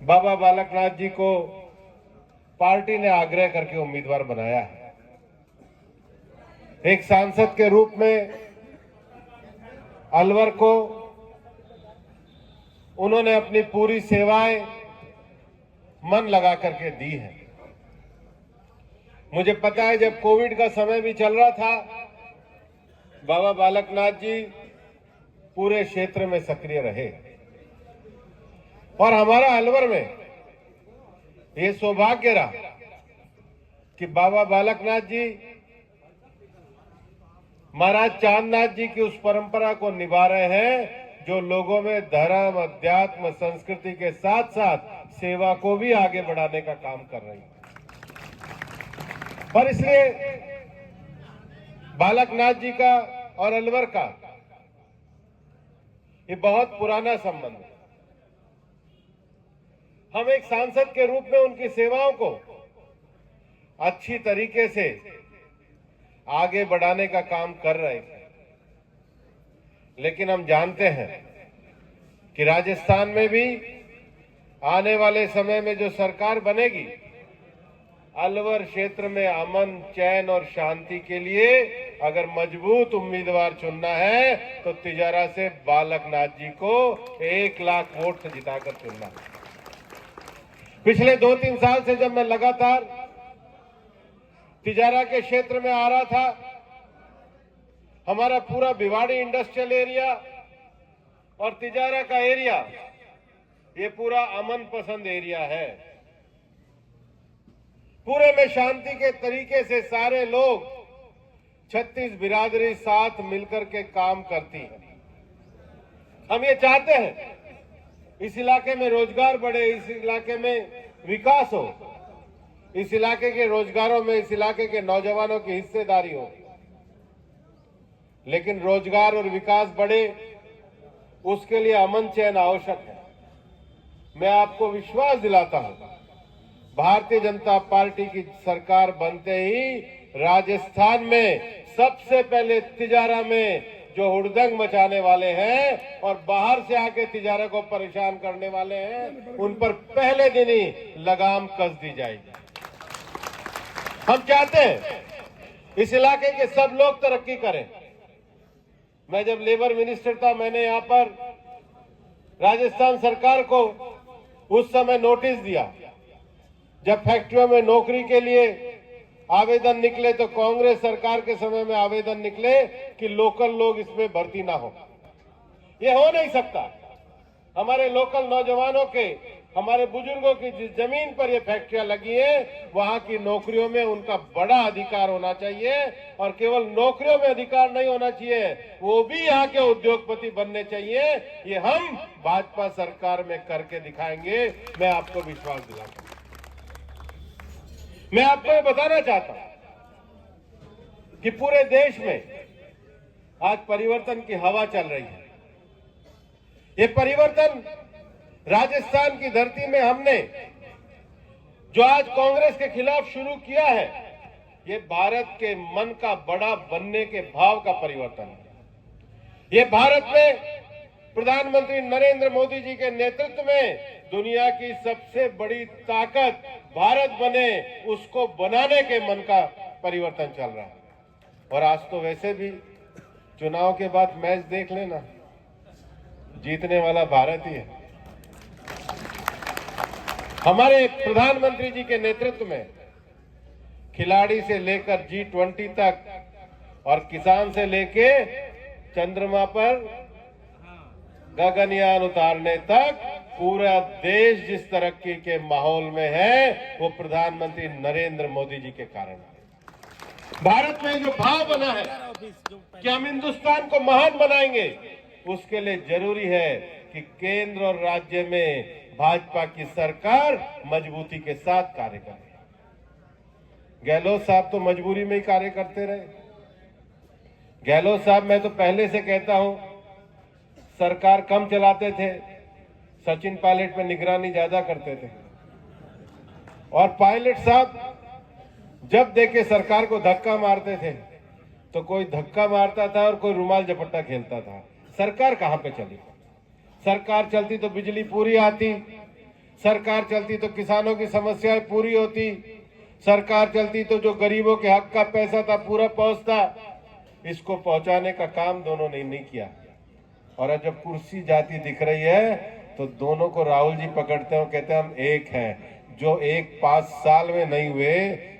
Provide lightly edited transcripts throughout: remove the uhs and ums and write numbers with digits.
बाबा बालकनाथ जी को पार्टी ने आग्रह करके उम्मीदवार बनाया है। एक सांसद के रूप में अलवर को उन्होंने अपनी पूरी सेवाएं मन लगा करके दी है। मुझे पता है जब कोविड का समय भी चल रहा था, बाबा बालकनाथ जी पूरे क्षेत्र में सक्रिय रहे और हमारा अलवर में ये सौभाग्य रहा कि बाबा बालकनाथ जी महाराज चांदनाथ जी की उस परंपरा को निभा रहे हैं जो लोगों में धर्म, अध्यात्म, संस्कृति के साथ साथ सेवा को भी आगे बढ़ाने का काम कर रही है। पर इसलिए बालकनाथ जी का और अलवर का ये बहुत पुराना संबंध है। हम एक सांसद के रूप में उनकी सेवाओं को अच्छी तरीके से आगे बढ़ाने का काम कर रहे थे, लेकिन हम जानते हैं कि राजस्थान में भी आने वाले समय में जो सरकार बनेगी, अलवर क्षेत्र में अमन, चैन और शांति के लिए अगर मजबूत उम्मीदवार चुनना है तो तिजारा से बालकनाथ जी को 1 लाख वोट से जिताकर चुनना है। पिछले 2-3 साल से जब मैं लगातार तिजारा के क्षेत्र में आ रहा था, हमारा पूरा भिवाड़ी इंडस्ट्रियल एरिया और तिजारा का एरिया ये पूरा अमन पसंद एरिया है। पूरे में शांति के तरीके से सारे लोग 36 बिरादरी साथ मिलकर के काम करती है। हम ये चाहते हैं इस इलाके में रोजगार बढ़े, इस इलाके में विकास हो, इस इलाके के रोजगारों में इस इलाके के नौजवानों की हिस्सेदारी हो। लेकिन रोजगार और विकास बढ़े उसके लिए अमन चैन आवश्यक है। मैं आपको विश्वास दिलाता हूं, भारतीय जनता पार्टी की सरकार बनते ही राजस्थान में सबसे पहले तिजारा में जो हुड़दंग मचाने वाले हैं और बाहर से आके तिजारा को परेशान करने वाले हैं, उन पर पहले दिन ही लगाम कस दी जाएगी। हम चाहते हैं इस इलाके के सब लोग तरक्की करें। मैं जब लेबर मिनिस्टर था, मैंने यहां पर राजस्थान सरकार को उस समय नोटिस दिया। जब फैक्ट्रियों में नौकरी के लिए आवेदन निकले तो कांग्रेस सरकार के समय में आवेदन निकले कि लोकल लोग इसमें भर्ती ना हो। ये हो नहीं सकता। हमारे लोकल नौजवानों के, हमारे बुजुर्गों की जिस जमीन पर ये फैक्ट्रियां लगी हैं, वहां की नौकरियों में उनका बड़ा अधिकार होना चाहिए। और केवल नौकरियों में अधिकार नहीं होना चाहिए, वो भी यहाँ के उद्योगपति बनने चाहिए। ये हम भाजपा सरकार में करके दिखाएंगे, मैं आपको विश्वास दिलाता हूं। मैं आपको ये बताना चाहता हूं कि पूरे देश में आज परिवर्तन की हवा चल रही है। ये परिवर्तन राजस्थान की धरती में हमने जो आज कांग्रेस के खिलाफ शुरू किया है, ये भारत के मन का बड़ा बनने के भाव का परिवर्तन है। ये भारत में प्रधानमंत्री नरेंद्र मोदी जी के नेतृत्व में दुनिया की सबसे बड़ी ताकत भारत बने, उसको बनाने के मन का परिवर्तन चल रहा है। और आज तो वैसे भी चुनाव के बाद मैच देख लेना, जीतने वाला भारत ही है। हमारे प्रधानमंत्री जी के नेतृत्व में खिलाड़ी से लेकर G20 तक और किसान से लेके चंद्रमा पर गगनयान उतारने तक पूरा देश जिस तरक्की के माहौल में है, वो प्रधानमंत्री नरेंद्र मोदी जी के कारण है। भारत में जो भाव बना है कि हम हिंदुस्तान को महान बनाएंगे, उसके लिए जरूरी है कि केंद्र और राज्य में भाजपा की सरकार मजबूती के साथ कार्य करे। गहलोत साहब तो मजबूरी में ही कार्य करते रहे। गहलोत साहब, मैं तो पहले से कहता हूं, सरकार कम चलाते थे, सचिन पायलट पे निगरानी ज्यादा करते थे। और पायलट साहब जब देखे सरकार को धक्का मारते थे तो कोई धक्का मारता था और कोई रुमाल झपट्टा खेलता था। सरकार कहां पे चली? सरकार चलती तो बिजली पूरी आती, सरकार चलती तो किसानों की समस्याएं पूरी होती, सरकार चलती तो जो गरीबों के हक का पैसा था पूरा पहुंचता। इसको पहुंचाने का काम दोनों ने नहीं किया। और अब जब कुर्सी जाती दिख रही है तो दोनों को राहुल जी पकड़ते हैं, कहते हैं हम एक हैं। जो एक 5 साल में नहीं हुए,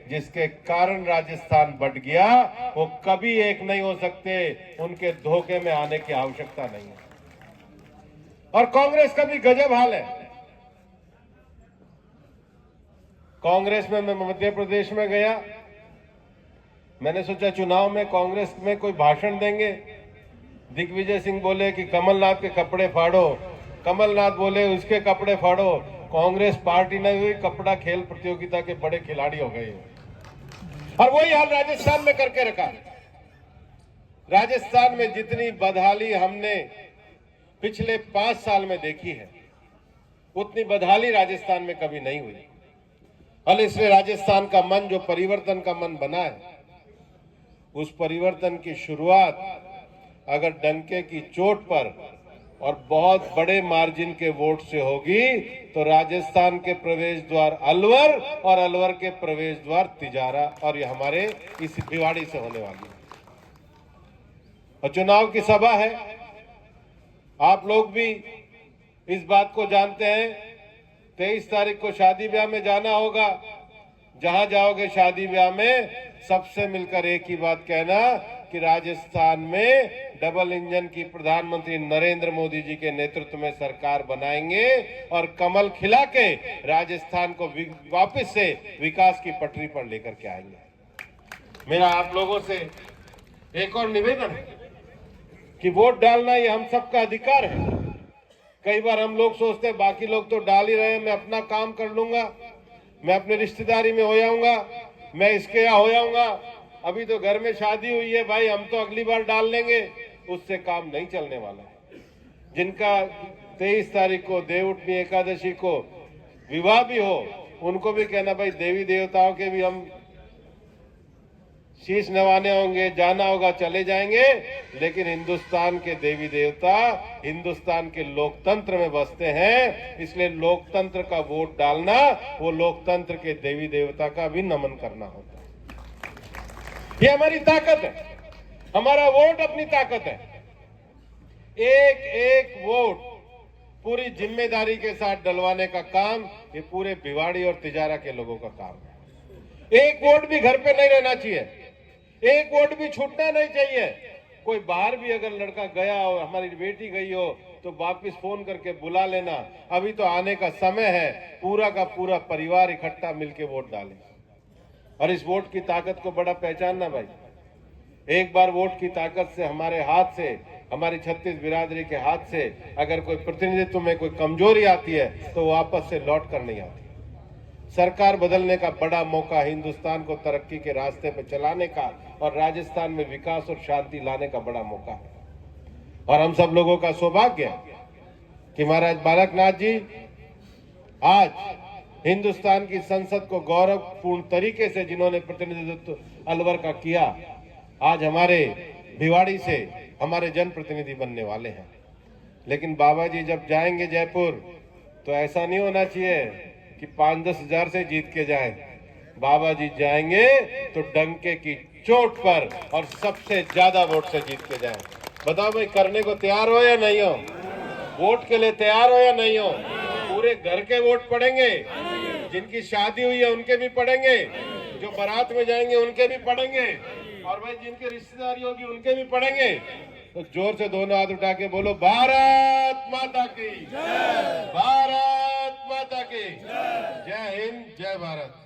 जिसके कारण राजस्थान बट गया, वो कभी एक नहीं हो सकते। उनके धोखे में आने की आवश्यकता नहीं है। और कांग्रेस का भी गजब हाल है। कांग्रेस में मैं मध्य प्रदेश में गया, मैंने सोचा चुनाव में कांग्रेस में कोई भाषण देंगे। दिग्विजय सिंह बोले कि कमलनाथ के कपड़े फाड़ो, कमलनाथ बोले उसके कपड़े फाड़ो। कांग्रेस पार्टी नहीं हुई, कपड़ा खेल प्रतियोगिता के बड़े खिलाड़ी हो गए। और वही हाल राजस्थान में करके रखा। राजस्थान में जितनी बदहाली हमने पिछले 5 साल में देखी है, उतनी बदहाली राजस्थान में कभी नहीं हुई। और इसलिए राजस्थान का मन जो परिवर्तन का मन बना है, उस परिवर्तन की शुरुआत अगर डंके की चोट पर और बहुत बड़े मार्जिन के वोट से होगी तो राजस्थान के प्रवेश द्वार अलवर और अलवर के प्रवेश द्वार तिजारा और ये हमारे इस भिवाड़ी से होने वाली है। और चुनाव की सभा है, आप लोग भी इस बात को जानते हैं। 23 तारीख को शादी ब्याह में जाना होगा। जहां जाओगे शादी ब्याह में सबसे मिलकर एक ही बात कहना कि राजस्थान में डबल इंजन की प्रधानमंत्री नरेंद्र मोदी जी के नेतृत्व में सरकार बनाएंगे और कमल खिला के राजस्थान को वापस से विकास की पटरी पर लेकर के आएंगे। मेरा आप लोगों से एक और निवेदन है कि वोट डालना ये हम सबका अधिकार है। कई बार हम लोग सोचते हैं बाकी लोग तो डाल ही रहे हैं, मैं अपना काम कर लूंगा, मैं अपनी रिश्तेदारी में हो जाऊंगा, मैं इसके यहाँ हो जाऊंगा, अभी तो घर में शादी हुई है भाई, हम तो अगली बार डाल लेंगे। उससे काम नहीं चलने वाला है। जिनका 23 तारीख को देवउठनी एकादशी को विवाह भी हो, उनको भी कहना भाई देवी देवताओं के भी हम शीश नवाने होंगे, जाना होगा चले जाएंगे, लेकिन हिंदुस्तान के देवी देवता हिंदुस्तान के लोकतंत्र में बसते हैं। इसलिए लोकतंत्र का वोट डालना वो लोकतंत्र के देवी देवता का भी नमन करना होता है। ये हमारी ताकत है, हमारा वोट अपनी ताकत है। एक एक वोट पूरी जिम्मेदारी के साथ डलवाने का काम ये पूरे भिवाड़ी और तिजारा के लोगों का काम है। एक वोट भी घर पे नहीं रहना चाहिए, एक वोट भी छूटना नहीं चाहिए। कोई बाहर भी अगर लड़का गया हो, हमारी बेटी गई हो, तो वापस फोन करके बुला लेना, अभी तो आने का समय है। पूरा का पूरा परिवार इकट्ठा मिलकर वोट डाले और इस वोट की ताकत को बड़ा पहचानना भाई। एक बार वोट की ताकत से हमारे हाथ से, हमारी 36 बिरादरी के हाथ से अगर कोई प्रतिनिधित्व में कोई कमजोरी आती है तो वापस से लौट कर नहीं आती। सरकार बदलने का बड़ा मौका, हिंदुस्तान को तरक्की के रास्ते पर चलाने का और राजस्थान में विकास और शांति लाने का बड़ा मौका है। और हम सब लोगों का सौभाग्य है कि महाराज बालकनाथ जी आज हिंदुस्तान की संसद को गौरवपूर्ण तरीके से जिन्होंने प्रतिनिधित्व अलवर का किया, आज हमारे भिवाड़ी से हमारे जनप्रतिनिधि बनने वाले हैं। लेकिन बाबा जी जब जाएंगे जयपुर तो ऐसा नहीं होना चाहिए कि 5-10 हजार से जीत के जाएं। बाबा जी जाएंगे तो डंके की चोट पर और सबसे ज्यादा वोट से जीत के जाएं। बताओ भाई, करने को तैयार हो या नहीं हो? वोट के लिए तैयार हो या नहीं हो? पूरे घर के वोट पड़ेंगे, जिनकी शादी हुई है उनके भी पड़ेंगे, जो बारात में जाएंगे उनके भी पड़ेंगे, और भाई जिनकी रिश्तेदारी होगी उनके भी पड़ेंगे। तो जोर से दोनों हाथ उठा के बोलो भारत माता की जय, भारत माता की जय हिंद, जय भारत।